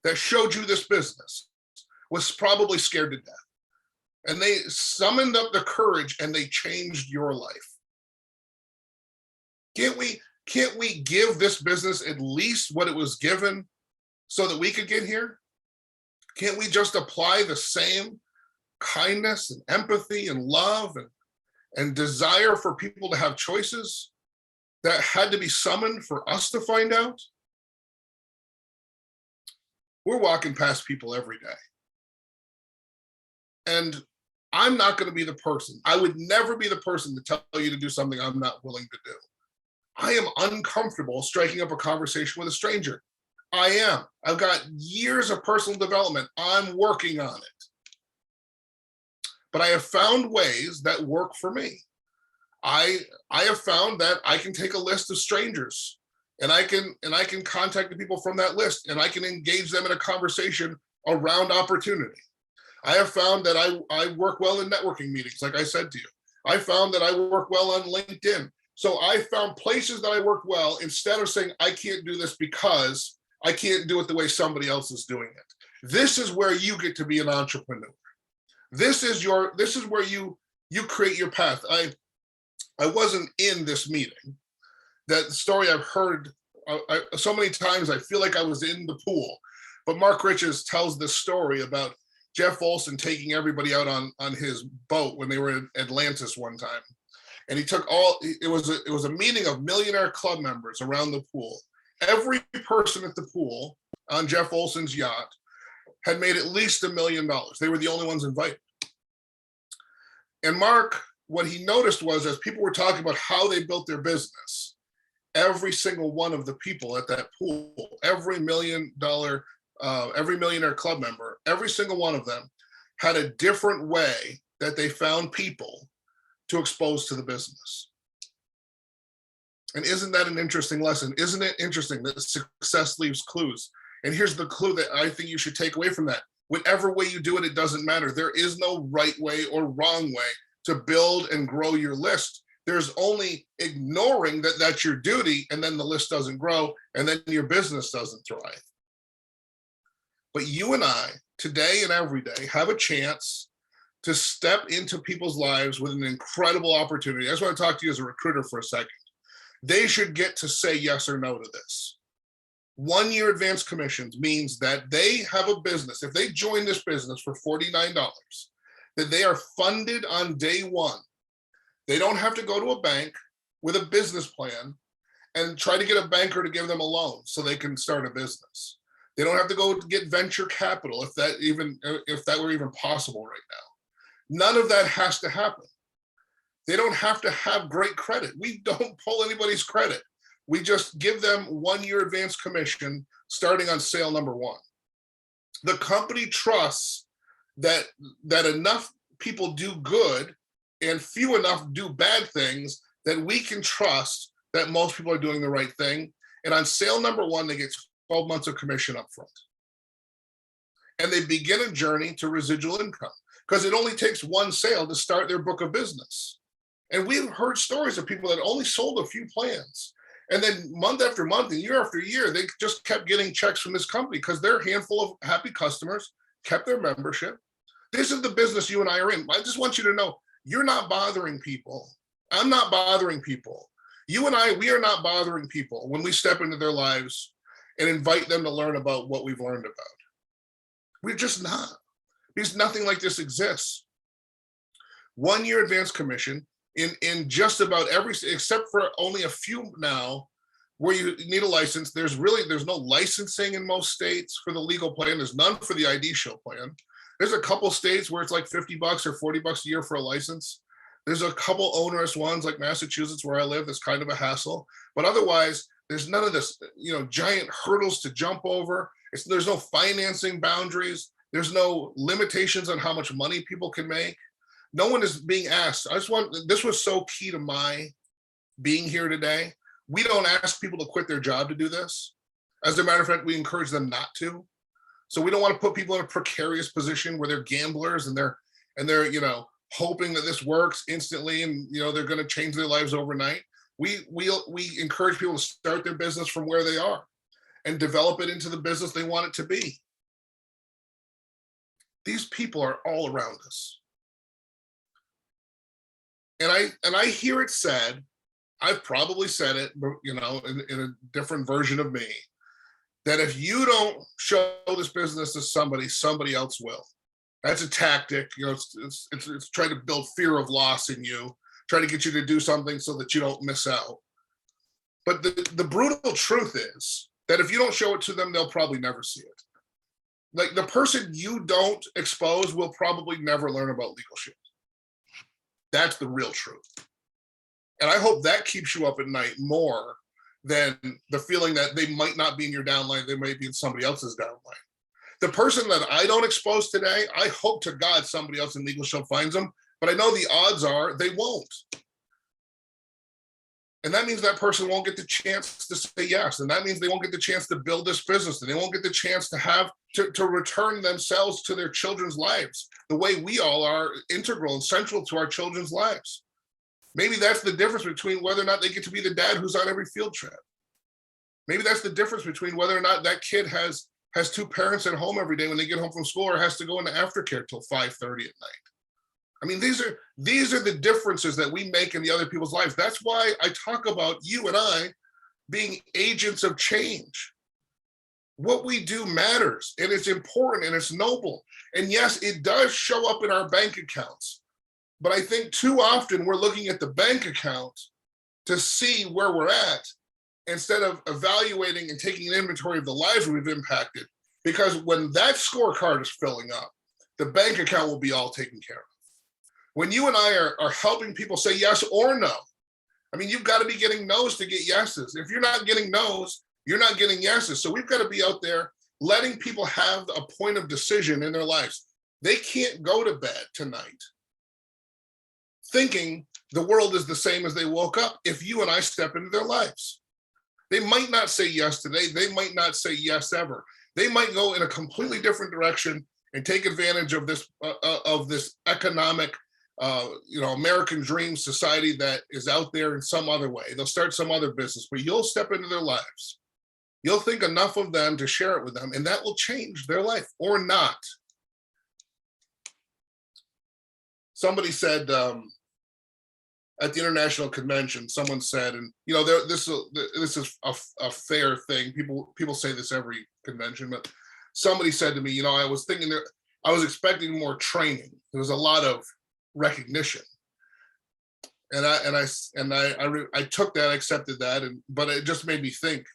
that showed you this business was probably scared to death. And they summoned up the courage and they changed your life. Can't we give this business at least what it was given so that we could get here? Can't we just apply the same kindness and empathy and love and desire for people to have choices that had to be summoned for us to find out? We're walking past people every day. And I'm not going to be the person. I would never be the person to tell you to do something I'm not willing to do. I am uncomfortable striking up a conversation with a stranger. I am. I've got years of personal development. I'm working on it. But I have found ways that work for me. I have found that I can take a list of strangers and I can contact the people from that list and I can engage them in a conversation around opportunity. I have found that I work well in networking meetings, like I said to you. I found that I work well on LinkedIn. So I found places that I work well instead of saying, I can't do this because I can't do it the way somebody else is doing it. This is where you get to be an entrepreneur. This is where you create your path. I wasn't in this meeting. That story I've heard so many times, I feel like I was in the pool. But Mark Riches tells this story about Jeff Olson taking everybody out on his boat when they were in Atlantis one time. And he took it was a meeting of Millionaire club members around the pool. Every person at the pool on Jeff Olson's yacht had made at least $1 million. They were the only ones invited. And Mark, what he noticed was as people were talking about how they built their business, every single one of the people at that pool, every millionaire club member, every single one of them had a different way that they found people to expose to the business. And isn't that an interesting lesson? Isn't it interesting that success leaves clues? And here's the clue that I think you should take away from that. Whatever way you do it, it doesn't matter. There is no right way or wrong way to build and grow your list. There's only ignoring that that's your duty, and then the list doesn't grow, and then your business doesn't thrive. But you and I, today and every day, have a chance to step into people's lives with an incredible opportunity. I just want to talk to you as a recruiter for a second. They should get to say yes or no to this. 1 year advance commissions means that they have a business. If they join this business for $49, that they are funded on day one. They don't have to go to a bank with a business plan and try to get a banker to give them a loan so they can start a business. They don't have to go to get venture capital if that were even possible right now. None of that has to happen. They don't have to have great credit. We don't pull anybody's credit. We just give them 1 year advance commission starting on sale number one. The company trusts that enough people do good and few enough do bad things that we can trust that most people are doing the right thing. And on sale number one, they get 12 months of commission up front. And they begin a journey to residual income because it only takes one sale to start their book of business. And we've heard stories of people that only sold a few plans. And then month after month and year after year, they just kept getting checks from this company because their handful of happy customers kept their membership. This is the business you and I are in. I just want you to know, you're not bothering people. I'm not bothering people. You and I, we are not bothering people when we step into their lives and invite them to learn about what we've learned about. We're just not, because nothing like this exists. 1 year advance commission in just about every, except for only a few now, where you need a license. There's no licensing in most states for the legal plan. There's none for the ID show plan. There's a couple states where it's like $50 or $40 a year for a license. There's a couple onerous ones like Massachusetts where I live that's kind of a hassle. But otherwise, there's none of this, giant hurdles to jump over. There's no financing boundaries. There's no limitations on how much money people can make. No one is being asked. This was so key to my being here today. We don't ask people to quit their job to do this. As a matter of fact, we encourage them not to. So we don't want to put people in a precarious position where they're gamblers and they're hoping that this works instantly and they're going to change their lives overnight. We encourage people to start their business from where they are and develop it into the business they want it to be. These people are all around us. And I hear it said, I've probably said it, in a different version of me, that if you don't show this business to somebody else will. That's a tactic. It's trying to build fear of loss in you, try to get you to do something so that you don't miss out. But the brutal truth is that if you don't show it to them, they'll probably never see it. Like the person you don't expose will probably never learn about legal shit. That's the real truth. And I hope that keeps you up at night more than the feeling that they might not be in your downline, they might be in somebody else's downline. The person that I don't expose today, I hope to God somebody else in Legal Show finds them, but I know the odds are they won't. And that means that person won't get the chance to say yes. And that means they won't get the chance to build this business, and they won't get the chance to have to return themselves to their children's lives the way we all are integral and central to our children's lives. Maybe that's the difference between whether or not they get to be the dad who's on every field trip. Maybe that's the difference between whether or not that kid has two parents at home every day when they get home from school, or has to go into aftercare till 5:30 at night. I mean, these are the differences that we make in the other people's lives. That's why I talk about you and I being agents of change. What we do matters, and it's important, and it's noble. And yes, it does show up in our bank accounts. But I think too often we're looking at the bank account to see where we're at instead of evaluating and taking an inventory of the lives we've impacted. Because when that scorecard is filling up, the bank account will be all taken care of. When you and I are helping people say yes or no, I mean, you've got to be getting no's to get yeses. If you're not getting no's, you're not getting yeses. So we've got to be out there letting people have a point of decision in their lives. They can't go to bed tonight thinking the world is the same as they woke up if you and I step into their lives. They might not say yes today. They might not say yes ever. They might go in a completely different direction and take advantage of this economic, American dream society that is out there in some other way. They'll start some other business, but you'll step into their lives. You'll think enough of them to share it with them, and that will change their life or not. Somebody said, at the international convention, someone said, and this is a fair thing. People say this every convention, but somebody said to me, I was thinking that I was expecting more training. There was a lot of recognition, and I took that, accepted that, but it just made me think.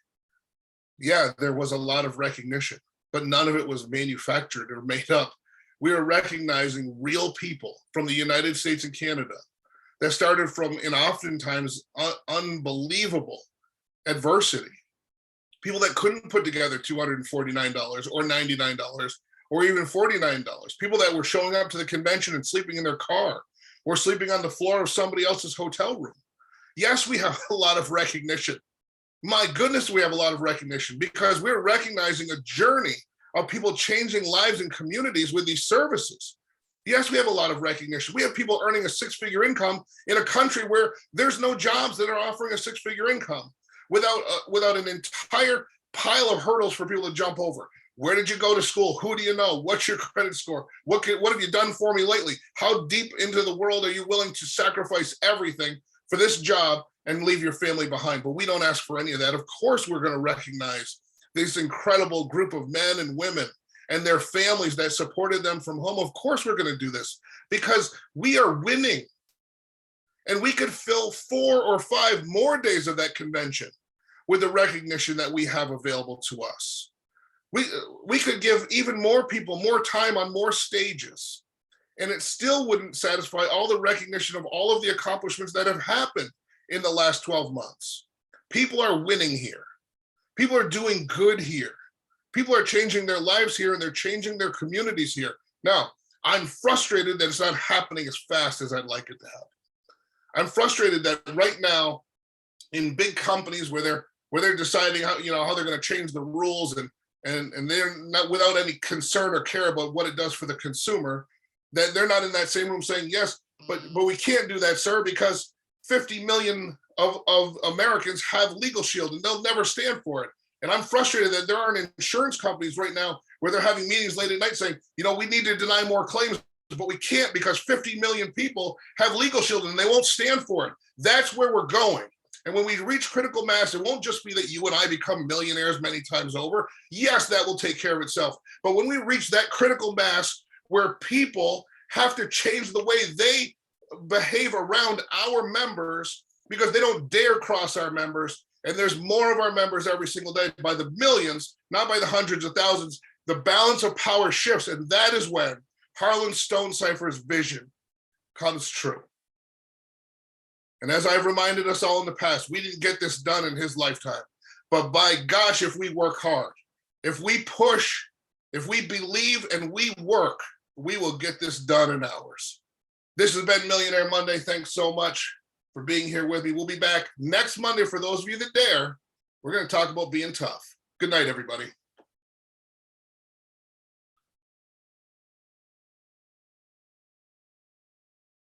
Yeah, there was a lot of recognition, but none of it was manufactured or made up. We are recognizing real people from the United States and Canada that started from, and oftentimes unbelievable adversity. People that couldn't put together $249 or $99 or even $49. People that were showing up to the convention and sleeping in their car or sleeping on the floor of somebody else's hotel room. Yes, we have a lot of recognition. My goodness, we have a lot of recognition because we're recognizing a journey of people changing lives and communities with these services. Yes, we have a lot of recognition. We have people earning a six-figure income in a country where there's no jobs that are offering a six-figure income without an entire pile of hurdles for people to jump over. Where did you go to school? Who do you know? What's your credit score? What have you done for me lately? How deep into the world are you willing to sacrifice everything for this job and leave your family behind? But we don't ask for any of that. Of course, we're going to recognize this incredible group of men and women and their families that supported them from home. Of course, we're going to do this because we are winning. And we could fill 4 or 5 more days of that convention with the recognition that we have available to us. We could give even more people more time on more stages, and it still wouldn't satisfy all the recognition of all of the accomplishments that have happened in the last 12 months. People are winning here. People are doing good here. People are changing their lives here and they're changing their communities here. Now, I'm frustrated that it's not happening as fast as I'd like it to happen. I'm frustrated that right now in big companies where they're deciding how, how they're going to change the rules and they're not without any concern or care about what it does for the consumer, that they're not in that same room saying, yes, but we can't do that, sir, because 50 million of Americans have Legal Shield and they'll never stand for it. And I'm frustrated that there aren't insurance companies right now where they're having meetings late at night saying, we need to deny more claims, but we can't because 50 million people have Legal Shield and they won't stand for it. That's where we're going. And when we reach critical mass, it won't just be that you and I become millionaires many times over. Yes, that will take care of itself. But when we reach that critical mass where people have to change the way they behave around our members because they don't dare cross our members, and there's more of our members every single day by the millions, not by the hundreds of thousands, the balance of power shifts. And that is when Harlan Stonecipher's vision comes true. And as I've reminded us all in the past, we didn't get this done in his lifetime. But by gosh, if we work hard, if we push, if we believe and we work, we will get this done in hours. This has been Millionaire Monday. Thanks so much for being here with me. We'll be back next Monday for those of you that dare. We're going to talk about being tough. Good night, everybody.